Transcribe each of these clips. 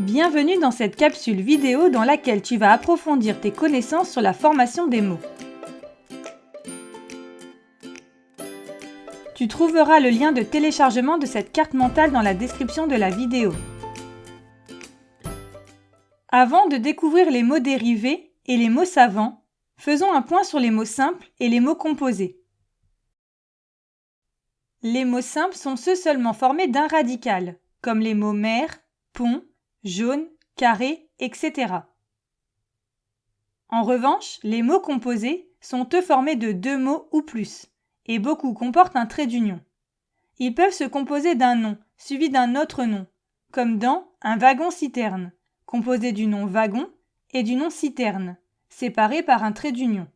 Bienvenue dans cette capsule vidéo dans laquelle tu vas approfondir tes connaissances sur la formation des mots. Tu trouveras le lien de téléchargement de cette carte mentale dans la description de la vidéo. Avant de découvrir les mots dérivés et les mots savants, faisons un point sur les mots simples et les mots composés. Les mots simples sont ceux seulement formés d'un radical, comme les mots mer, pont, jaune, carré, etc. En revanche, les mots composés sont eux formés de deux mots ou plus, et beaucoup comportent un trait d'union. Ils peuvent se composer d'un nom, suivi d'un autre nom, comme dans un wagon-citerne, composé du nom wagon et du nom citerne, séparés par un trait d'union.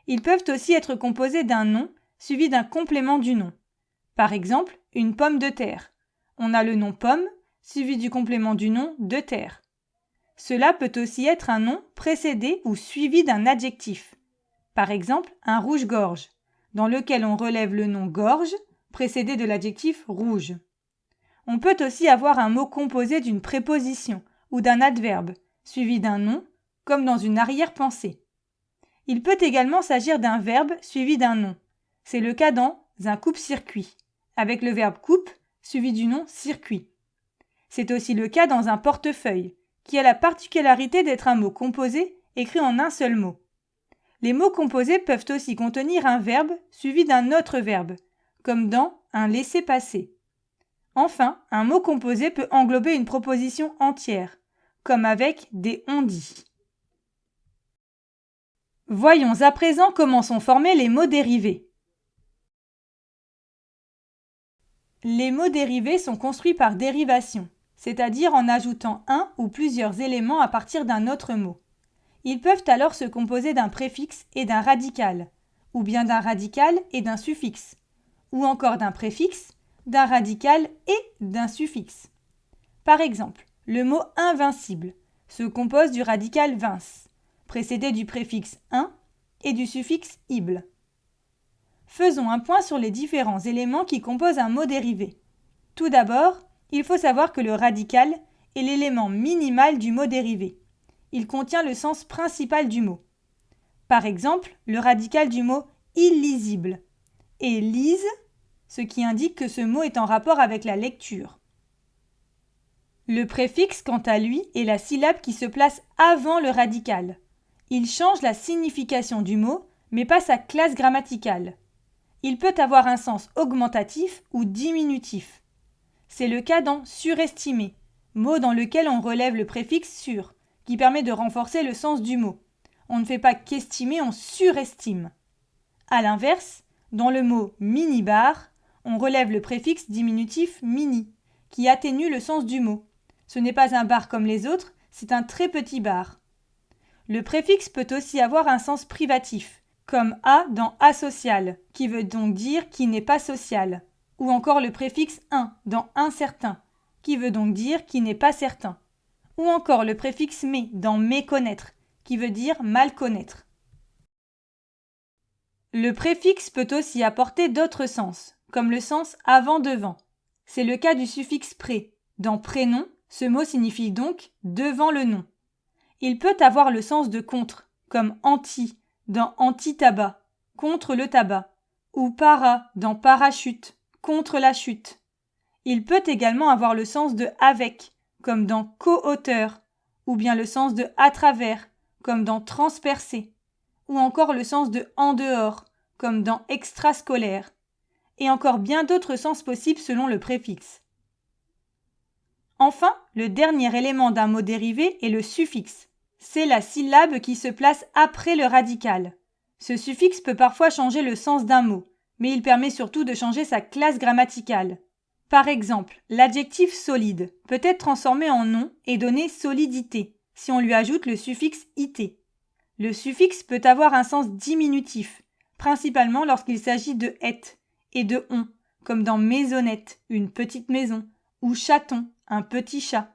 Ils peuvent aussi être composés d'un nom, suivi d'un complément du nom. Par exemple, une pomme de terre. On a le nom pomme, suivi du complément du nom de terre. Cela peut aussi être un nom précédé ou suivi d'un adjectif. Par exemple, un rouge-gorge, dans lequel on relève le nom gorge, précédé de l'adjectif rouge. On peut aussi avoir un mot composé d'une préposition ou d'un adverbe, suivi d'un nom, comme dans une arrière-pensée. Il peut également s'agir d'un verbe suivi d'un nom. C'est le cas dans un coupe-circuit, avec le verbe coupe suivi du nom circuit. C'est aussi le cas dans un portefeuille, qui a la particularité d'être un mot composé écrit en un seul mot. Les mots composés peuvent aussi contenir un verbe suivi d'un autre verbe, comme dans un laisser-passer. Enfin, un mot composé peut englober une proposition entière, comme avec des on-dit. Voyons à présent comment sont formés les mots dérivés. Les mots dérivés sont construits par dérivation, c'est-à-dire en ajoutant un ou plusieurs éléments à partir d'un autre mot. Ils peuvent alors se composer d'un préfixe et d'un radical, ou bien d'un radical et d'un suffixe, ou encore d'un préfixe, d'un radical et d'un suffixe. Par exemple, le mot invincible se compose du radical vince, précédé du préfixe in et du suffixe ible. Faisons un point sur les différents éléments qui composent un mot dérivé. Tout d'abord, il faut savoir que le radical est l'élément minimal du mot dérivé. Il contient le sens principal du mot. Par exemple, le radical du mot illisible est lise, ce qui indique que ce mot est en rapport avec la lecture. Le préfixe, quant à lui, est la syllabe qui se place avant le radical. Il change la signification du mot, mais pas sa classe grammaticale. Il peut avoir un sens augmentatif ou diminutif. C'est le cas dans surestimer, mot dans lequel on relève le préfixe sur, qui permet de renforcer le sens du mot. On ne fait pas qu'estimer, on surestime. A l'inverse, dans le mot minibar, on relève le préfixe diminutif mini, qui atténue le sens du mot. Ce n'est pas un bar comme les autres, c'est un très petit bar. Le préfixe peut aussi avoir un sens privatif, comme a dans asocial, qui veut donc dire qui n'est pas social, ou encore le préfixe in dans incertain, qui veut donc dire qui n'est pas certain, ou encore le préfixe mais dans méconnaître, qui veut dire mal connaître. Le préfixe peut aussi apporter d'autres sens, comme le sens avant-devant. C'est le cas du suffixe pré. Dans prénom, ce mot signifie donc devant le nom. Il peut avoir le sens de contre, comme anti, dans anti-tabac, contre le tabac, ou para, dans parachute, contre la chute. Il peut également avoir le sens de avec, comme dans co-auteur, ou bien le sens de à travers, comme dans transpercer, ou encore le sens de en dehors, comme dans extrascolaire, et encore bien d'autres sens possibles selon le préfixe. Enfin, le dernier élément d'un mot dérivé est le suffixe. C'est la syllabe qui se place après le radical. Ce suffixe peut parfois changer le sens d'un mot, mais il permet surtout de changer sa classe grammaticale. Par exemple, l'adjectif solide peut être transformé en nom et donner solidité, si on lui ajoute le suffixe ité. Le suffixe peut avoir un sens diminutif, principalement lorsqu'il s'agit de et et de on, comme dans maisonnette, une petite maison, ou chaton, un petit chat.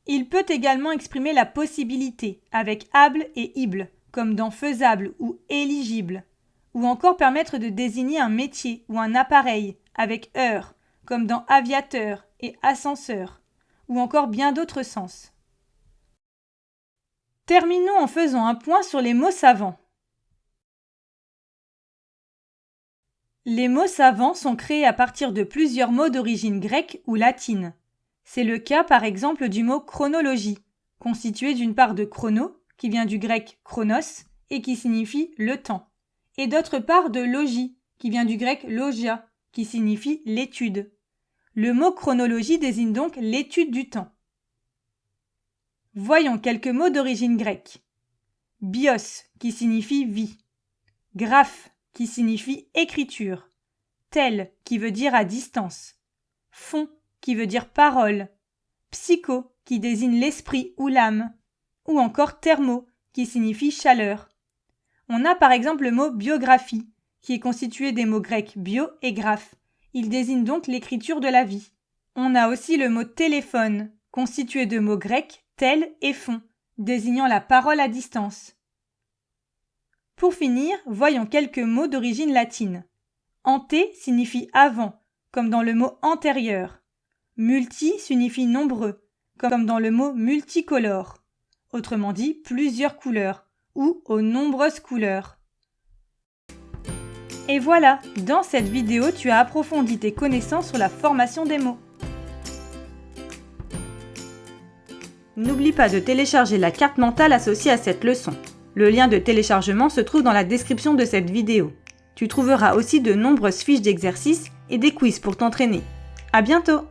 Il peut également exprimer la possibilité avec able et ible, comme dans faisable ou éligible, ou encore permettre de désigner un métier ou un appareil avec heure, comme dans aviateur et ascenseur, ou encore bien d'autres sens. Terminons en faisant un point sur les mots savants. Les mots savants sont créés à partir de plusieurs mots d'origine grecque ou latine. C'est le cas par exemple du mot chronologie, constitué d'une part de chrono, qui vient du grec chronos et qui signifie le temps, et d'autre part de logie, qui vient du grec logia, qui signifie l'étude. Le mot chronologie désigne donc l'étude du temps. Voyons quelques mots d'origine grecque. Bios, qui signifie vie. Graphe, qui signifie écriture. Tel, qui veut dire à distance. Fond, qui veut dire parole. Psycho, qui désigne l'esprit ou l'âme. Ou encore thermo, qui signifie chaleur. On a par exemple le mot biographie, qui est constitué des mots grecs bio et graphe. Il désigne donc l'écriture de la vie. On a aussi le mot téléphone, constitué de mots grecs tel et fond, désignant la parole à distance. Pour finir, voyons quelques mots d'origine latine. Ante signifie avant, comme dans le mot antérieur. Multi signifie nombreux, comme dans le mot multicolore. Autrement dit, plusieurs couleurs, ou aux nombreuses couleurs. Et voilà, dans cette vidéo, tu as approfondi tes connaissances sur la formation des mots. N'oublie pas de télécharger la carte mentale associée à cette leçon. Le lien de téléchargement se trouve dans la description de cette vidéo. Tu trouveras aussi de nombreuses fiches d'exercices et des quiz pour t'entraîner. À bientôt!